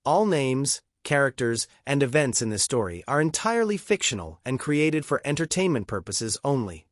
All names, characters, and events in this story are entirely fictional and created for entertainment purposes only.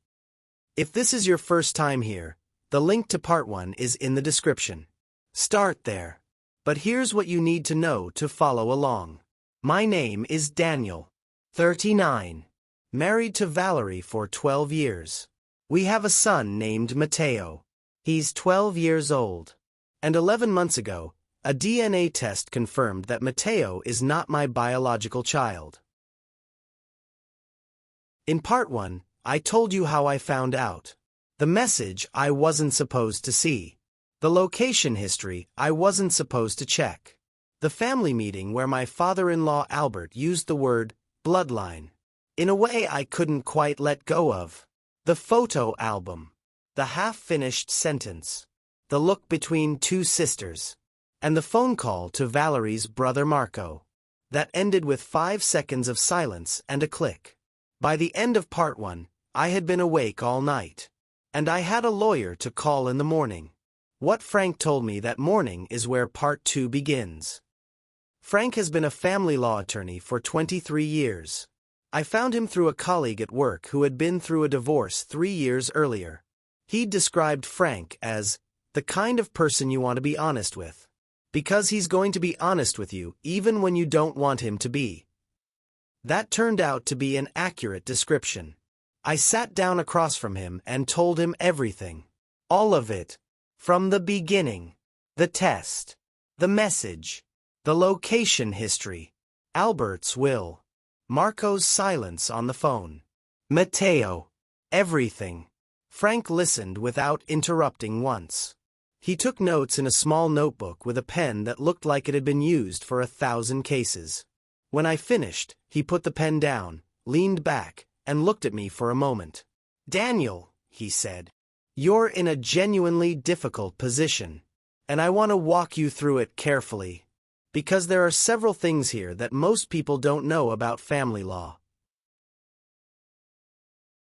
If this is your first time here, the link to part 1 is in the description. Start there. But here's what you need to know to follow along. My name is Daniel, 39, married to Valerie for 12 years. We have a son named Matteo. He's 12 years old. And 11 months ago, a DNA test confirmed that Matteo is not my biological child. In part 1, I told you how I found out. The message I wasn't supposed to see. The location history I wasn't supposed to check. The family meeting where my father-in-law Albert used the word bloodline in a way I couldn't quite let go of. The photo album. The half-finished sentence. The look between two sisters. And the phone call to Valerie's brother Marco. That ended with 5 seconds of silence and a click. By the end of part 1, I had been awake all night. And I had a lawyer to call in the morning. What Frank told me that morning is where part 2 begins. Frank has been a family law attorney for 23 years. I found him through a colleague at work who had been through a divorce 3 years earlier. He described Frank as the kind of person you want to be honest with. Because he's going to be honest with you even when you don't want him to be. That turned out to be an accurate description. I sat down across from him and told him everything. All of it. From the beginning. The test. The message. The location history. Albert's will. Marco's silence on the phone. Matteo. Everything. Frank listened without interrupting once. He took notes in a small notebook with a pen that looked like it had been used for 1,000 cases. When I finished, he put the pen down, leaned back, and looked at me for a moment. Daniel, he said, you're in a genuinely difficult position. And I want to walk you through it carefully. Because there are several things here that most people don't know about family law.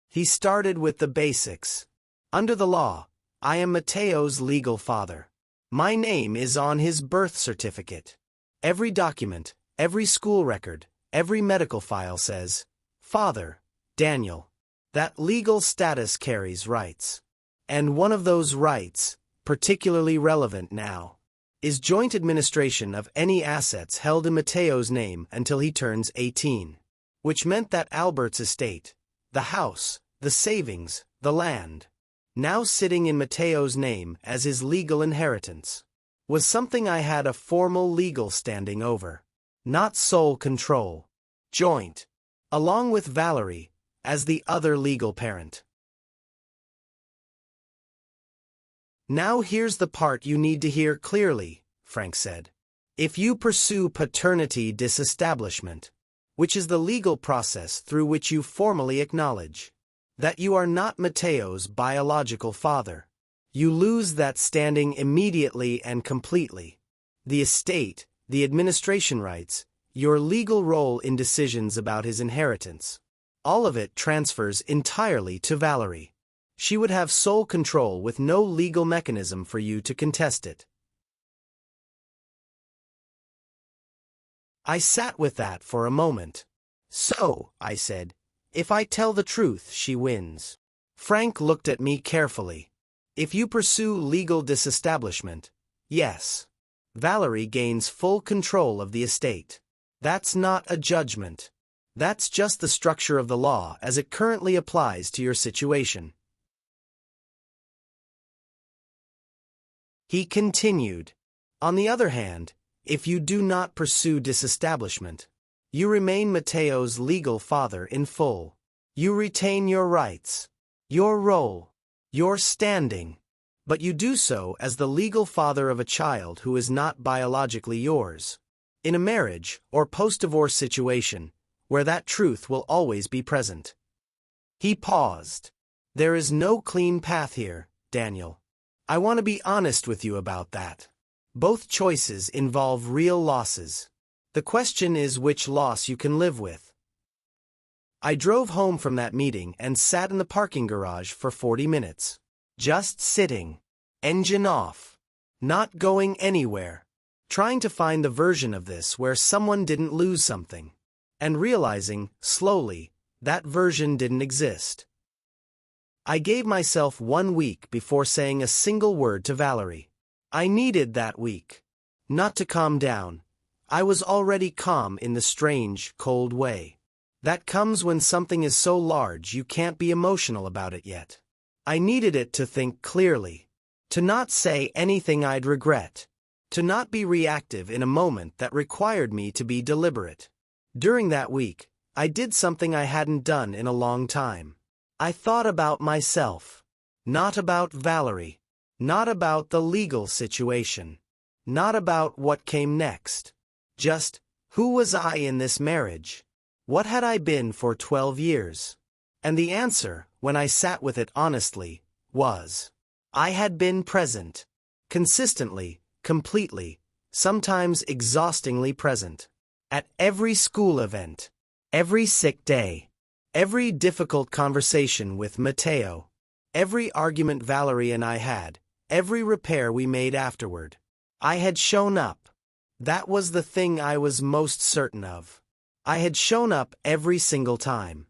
He started with the basics. Under the law, I am Matteo's legal father. My name is on his birth certificate. Every document, every school record, every medical file says, Father, Daniel. That legal status carries rights. And one of those rights, particularly relevant now, is joint administration of any assets held in Matteo's name until he turns 18. Which meant that Albert's estate, the house, the savings, the land, now sitting in Matteo's name as his legal inheritance, was something I had a formal legal standing over. Not sole control. Joint. Along with Valerie, as the other legal parent. Now here's the part you need to hear clearly, Frank said. If you pursue paternity disestablishment, which is the legal process through which you formally acknowledge that you are not Matteo's biological father, you lose that standing immediately and completely. The estate, the administration rights, your legal role in decisions about his inheritance, all of it transfers entirely to Valerie. She would have sole control with no legal mechanism for you to contest it. I sat with that for a moment. So, I said, if I tell the truth, she wins. Frank looked at me carefully. If you pursue legal disestablishment, yes. Valerie gains full control of the estate. That's not a judgment. That's just the structure of the law as it currently applies to your situation. He continued. On the other hand, if you do not pursue disestablishment, you remain Matteo's legal father in full. You retain your rights, your role, your standing, but you do so as the legal father of a child who is not biologically yours. In a marriage or post-divorce situation, where that truth will always be present. He paused. There is no clean path here, Daniel. I want to be honest with you about that. Both choices involve real losses. The question is which loss you can live with. I drove home from that meeting and sat in the parking garage for 40 minutes. Just sitting. Engine off. Not going anywhere. trying to find the version of this where someone didn't lose something, and realizing, slowly, that version didn't exist. I gave myself 1 week before saying a single word to Valerie. I needed that week. Not to calm down. I was already calm in the strange, cold way that comes when something is so large you can't be emotional about it yet. I needed it to think clearly, to not say anything I'd regret, to not be reactive in a moment that required me to be deliberate. During that week, I did something I hadn't done in a long time. I thought about myself, not about Valerie, not about the legal situation, not about what came next. Just, who was I in this marriage? What had I been for 12 years? And the answer, when I sat with it honestly, was, I had been present. Consistently, completely, sometimes exhaustingly present. At every school event, every sick day, every difficult conversation with Matteo, every argument Valerie and I had, every repair we made afterward. I had shown up. That was the thing I was most certain of. I had shown up every single time.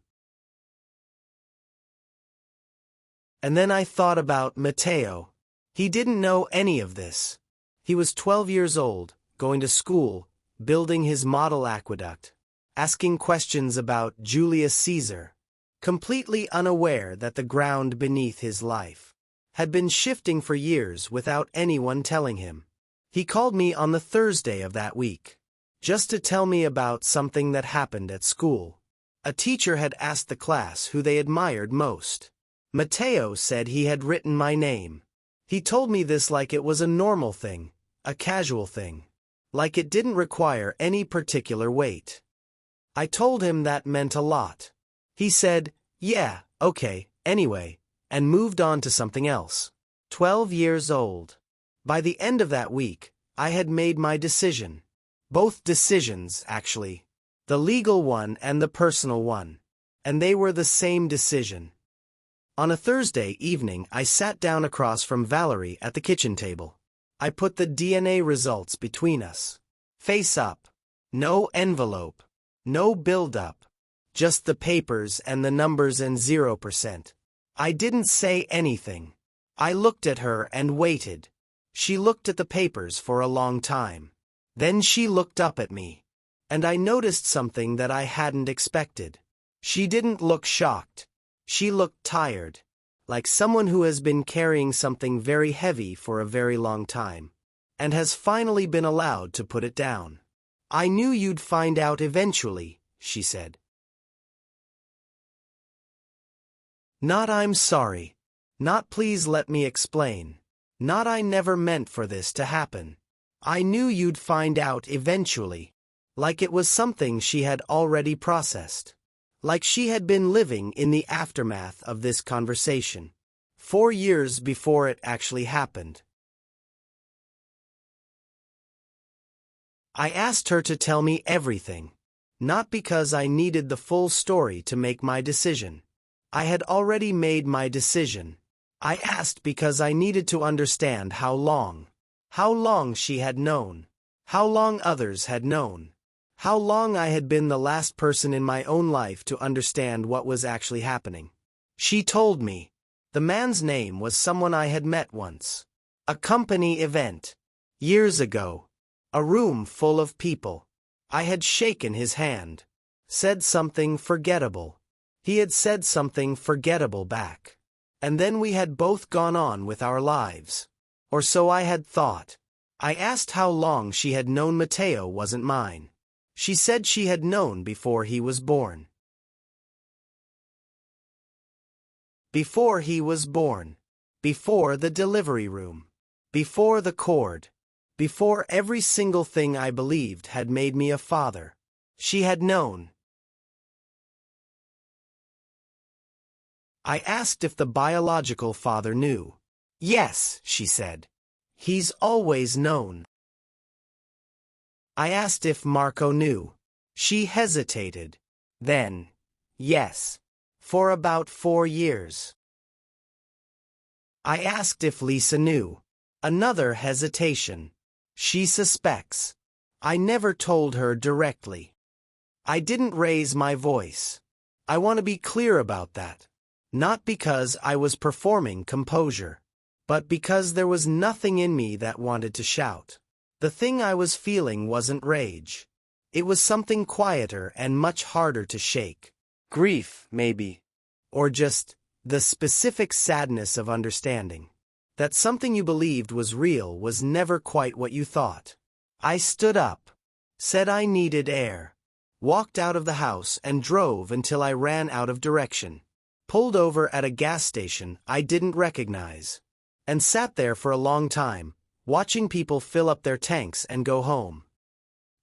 And then I thought about Matteo. He didn't know any of this. He was 12 years old, going to school, building his model aqueduct, asking questions about Julius Caesar, completely unaware that the ground beneath his life had been shifting for years without anyone telling him. He called me on the Thursday of that week, just to tell me about something that happened at school. A teacher had asked the class who they admired most. Matteo said he had written my name. He told me this like it was a normal thing, a casual thing, like it didn't require any particular weight. I told him that meant a lot. He said, yeah, okay, anyway, and moved on to something else. 12 years old. By the end of that week, I had made my decision. Both decisions, actually. The legal one and the personal one. And they were the same decision. On a Thursday evening, I sat down across from Valerie at the kitchen table. I put the DNA results between us. Face up. No envelope. No build-up. Just the papers and the numbers and 0%. I didn't say anything. I looked at her and waited. She looked at the papers for a long time. Then she looked up at me. And I noticed something that I hadn't expected. She didn't look shocked. She looked tired, like someone who has been carrying something very heavy for a very long time, and has finally been allowed to put it down. I knew you'd find out eventually, she said. Not I'm sorry. Not please let me explain. Not I never meant for this to happen. I knew you'd find out eventually. Like it was something she had already processed. Like she had been living in the aftermath of this conversation. 4 years before it actually happened. I asked her to tell me everything. Not because I needed the full story to make my decision. I had already made my decision. I asked because I needed to understand how long she had known, how long others had known, how long I had been the last person in my own life to understand what was actually happening. She told me. The man's name was someone I had met once. A company event. Years ago. A room full of people. I had shaken his hand. Said something forgettable. He had said something forgettable back. And then we had both gone on with our lives. Or so I had thought. I asked how long she had known Matteo wasn't mine. She said she had known before he was born. Before he was born. Before the delivery room. Before the cord. Before every single thing I believed had made me a father. She had known. I asked if the biological father knew. Yes, she said. He's always known. I asked if Marco knew. She hesitated. Then, yes. For about 4 years. I asked if Lisa knew. Another hesitation. She suspects. I never told her directly. I didn't raise my voice. I want to be clear about that. Not because I was performing composure, but because there was nothing in me that wanted to shout. The thing I was feeling wasn't rage. It was something quieter and much harder to shake. Grief, maybe. Or just the specific sadness of understanding that something you believed was real was never quite what you thought. I stood up, said I needed air, walked out of the house and drove until I ran out of direction, pulled over at a gas station I didn't recognize, and sat there for a long time, watching people fill up their tanks and go home.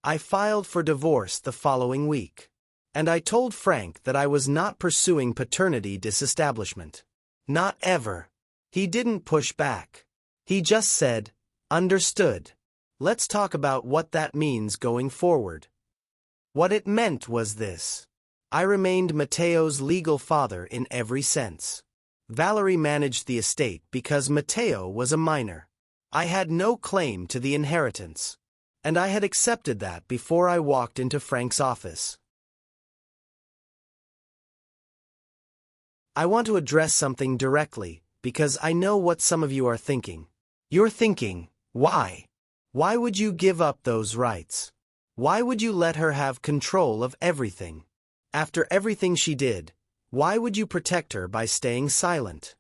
I filed for divorce the following week, and I told Frank that I was not pursuing paternity disestablishment. Not ever. He didn't push back. He just said, "Understood. Let's talk about what that means going forward." What it meant was this. I remained Matteo's legal father in every sense. Valerie managed the estate because Matteo was a minor. I had no claim to the inheritance, and I had accepted that before I walked into Frank's office. I want to address something directly, because I know what some of you are thinking. You're thinking, why? Why would you give up those rights? Why would you let her have control of everything? After everything she did, why would you protect her by staying silent?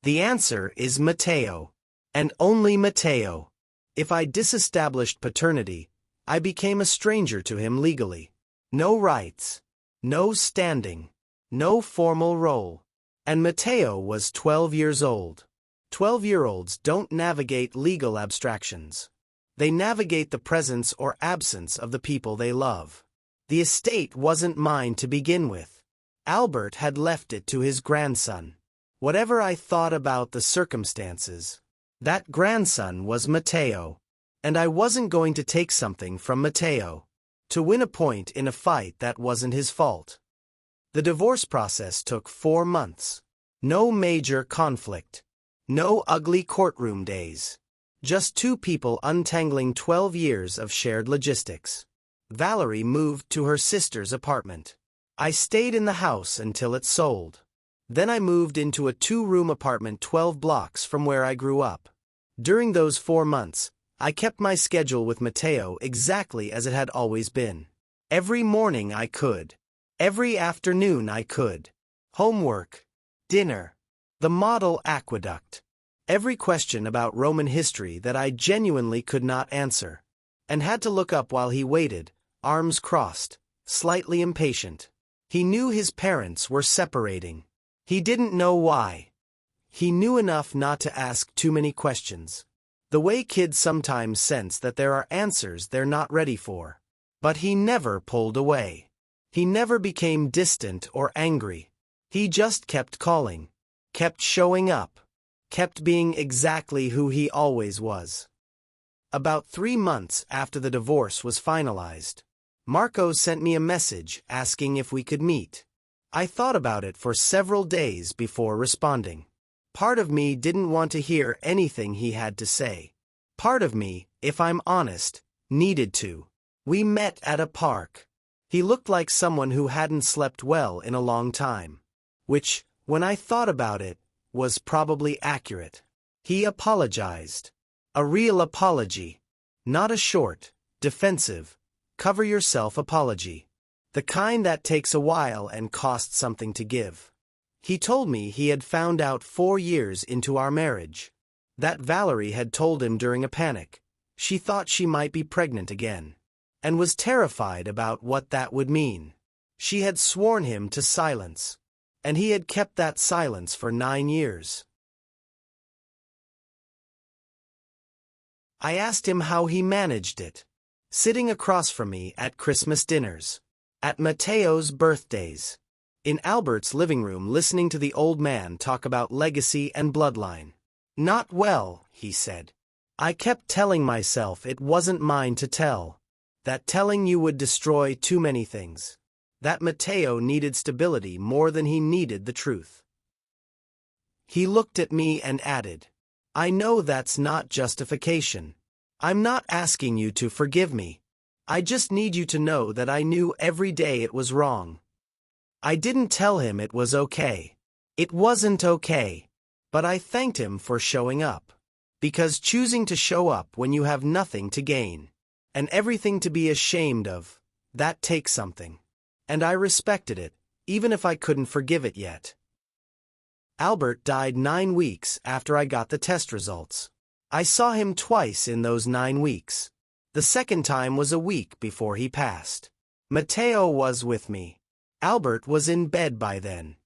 The answer is Matteo, and only Matteo. If I disestablished paternity, I became a stranger to him legally. No rights, no standing, no formal role. And Matteo was 12 years old. 12-year-olds don't navigate legal abstractions. They navigate the presence or absence of the people they love. The estate wasn't mine to begin with. Albert had left it to his grandson. Whatever I thought about the circumstances, that grandson was Matteo, and I wasn't going to take something from Matteo to win a point in a fight that wasn't his fault. The divorce process took 4 months. No major conflict. No ugly courtroom days. Just 2 people untangling 12 years of shared logistics. Valerie moved to her sister's apartment. I stayed in the house until it sold. Then I moved into a 2-room apartment 12 blocks from where I grew up. During those 4 months, I kept my schedule with Matteo exactly as it had always been. Every morning I could. Every afternoon I could. Homework. Dinner. The model aqueduct. Every question about Roman history that I genuinely could not answer, and had to look up while he waited, arms crossed, slightly impatient. He knew his parents were separating. He didn't know why. He knew enough not to ask too many questions. The way kids sometimes sense that there are answers they're not ready for. But he never pulled away. He never became distant or angry. He just kept calling, kept showing up, kept being exactly who he always was. About 3 months after the divorce was finalized, Marco sent me a message asking if we could meet. I thought about it for several days before responding. Part of me didn't want to hear anything he had to say. Part of me, if I'm honest, needed to. We met at a park. He looked like someone who hadn't slept well in a long time. Which, when I thought about it, was probably accurate. He apologized. A real apology. Not a short, defensive, cover-yourself apology. The kind that takes a while and costs something to give. He told me he had found out 4 years into our marriage. That Valerie had told him during a panic. She thought she might be pregnant again, and was terrified about what that would mean. She had sworn him to silence, and he had kept that silence for 9 years. I asked him how he managed it. Sitting across from me at Christmas dinners, at Matteo's birthdays, in Albert's living room listening to the old man talk about legacy and bloodline. Not well, he said. I kept telling myself it wasn't mine to tell. That telling you would destroy too many things. That Matteo needed stability more than he needed the truth. He looked at me and added, I know that's not justification. I'm not asking you to forgive me. I just need you to know that I knew every day it was wrong. I didn't tell him it was okay. It wasn't okay. But I thanked him for showing up. Because choosing to show up when you have nothing to gain and everything to be ashamed of, that takes something. And I respected it, even if I couldn't forgive it yet. Albert died 9 weeks after I got the test results. I saw him twice in those 9 weeks. The second time was a week before he passed. Matteo was with me. Albert was in bed by then.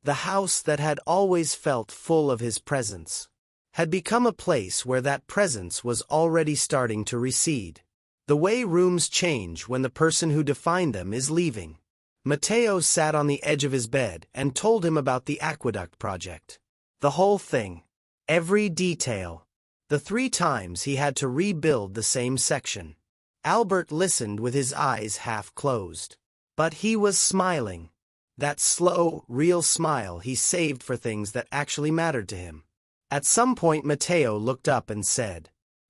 The house that had always felt full of his presence had become a place where that presence was already starting to recede. The way rooms change when the person who defined them is leaving. Matteo sat on the edge of his bed and told him about the aqueduct project. The whole thing. Every detail. The 3 times he had to rebuild the same section. Albert listened with his eyes half closed. But he was smiling. That slow, real smile he saved for things that actually mattered to him. At some point Matteo looked up and said,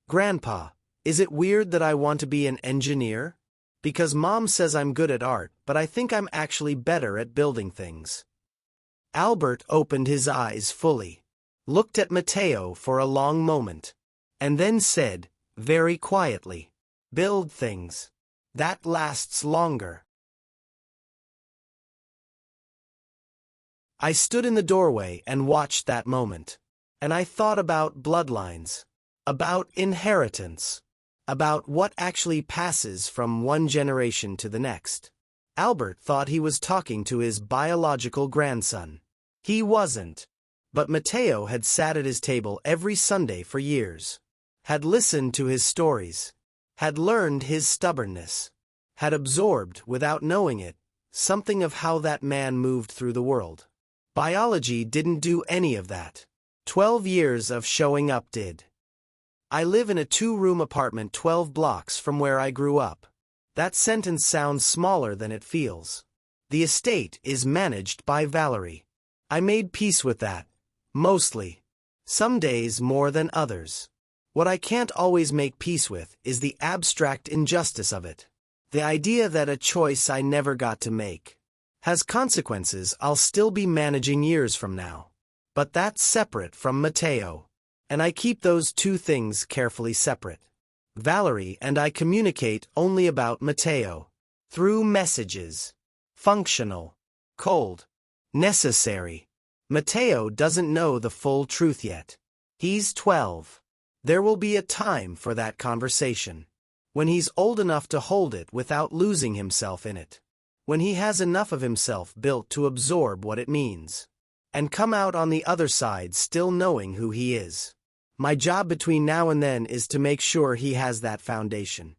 "Grandpa, is it weird that I want to be an engineer? Because Mom says I'm good at art, but I think I'm actually better at building things." Albert opened his eyes fully, looked at Matteo for a long moment, and then said, very quietly, "Build things. That lasts longer." I stood in the doorway and watched that moment. And I thought about bloodlines, about inheritance, about what actually passes from one generation to the next. Albert thought he was talking to his biological grandson. He wasn't. But Matteo had sat at his table every Sunday for years, had listened to his stories, had learned his stubbornness, had absorbed, without knowing it, something of how that man moved through the world. Biology didn't do any of that. 12 years of showing up did. I live in a 2-room apartment 12 blocks from where I grew up. That sentence sounds smaller than it feels. The estate is managed by Valerie. I made peace with that. Mostly. Some days more than others. What I can't always make peace with is the abstract injustice of it. The idea that a choice I never got to make has consequences I'll still be managing years from now. But that's separate from Matteo. And I keep those 2 things carefully separate. Valerie and I communicate only about Matteo. Through messages. Functional. Cold. Necessary. Matteo doesn't know the full truth yet. He's 12. There will be a time for that conversation. When he's old enough to hold it without losing himself in it. When he has enough of himself built to absorb what it means. And come out on the other side still knowing who he is. My job between now and then is to make sure he has that foundation.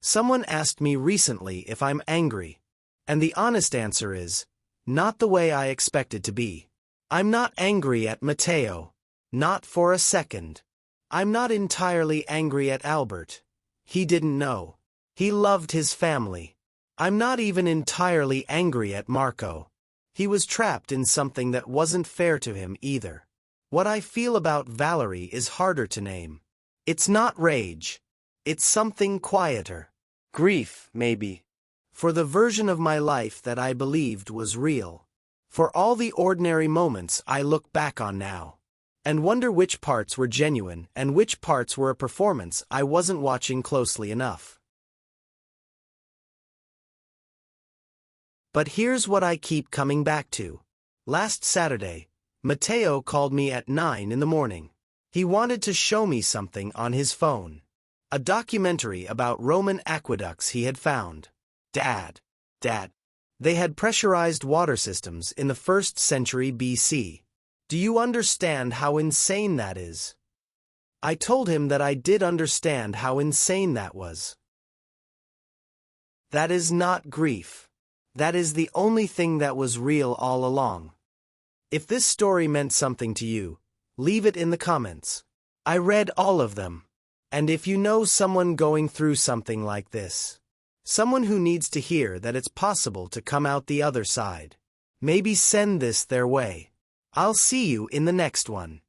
Someone asked me recently if I'm angry. And the honest answer is, not the way I expected to be. I'm not angry at Matteo. Not for a second. I'm not entirely angry at Albert. He didn't know. He loved his family. I'm not even entirely angry at Marco. He was trapped in something that wasn't fair to him either. What I feel about Valerie is harder to name. It's not rage. It's something quieter. Grief, maybe. For the version of my life that I believed was real. For all the ordinary moments I look back on now. And wonder which parts were genuine and which parts were a performance I wasn't watching closely enough. But here's what I keep coming back to. Last Saturday, Matteo called me at 9 in the morning. He wanted to show me something on his phone. A documentary about Roman aqueducts he had found. Dad. They had pressurized water systems in the 1st century BC. Do you understand how insane that is? I told him that I did understand how insane that was. That is not grief. That is the only thing that was real all along. If this story meant something to you, leave it in the comments. I read all of them. And if you know someone going through something like this, someone who needs to hear that it's possible to come out the other side, maybe send this their way. I'll see you in the next one.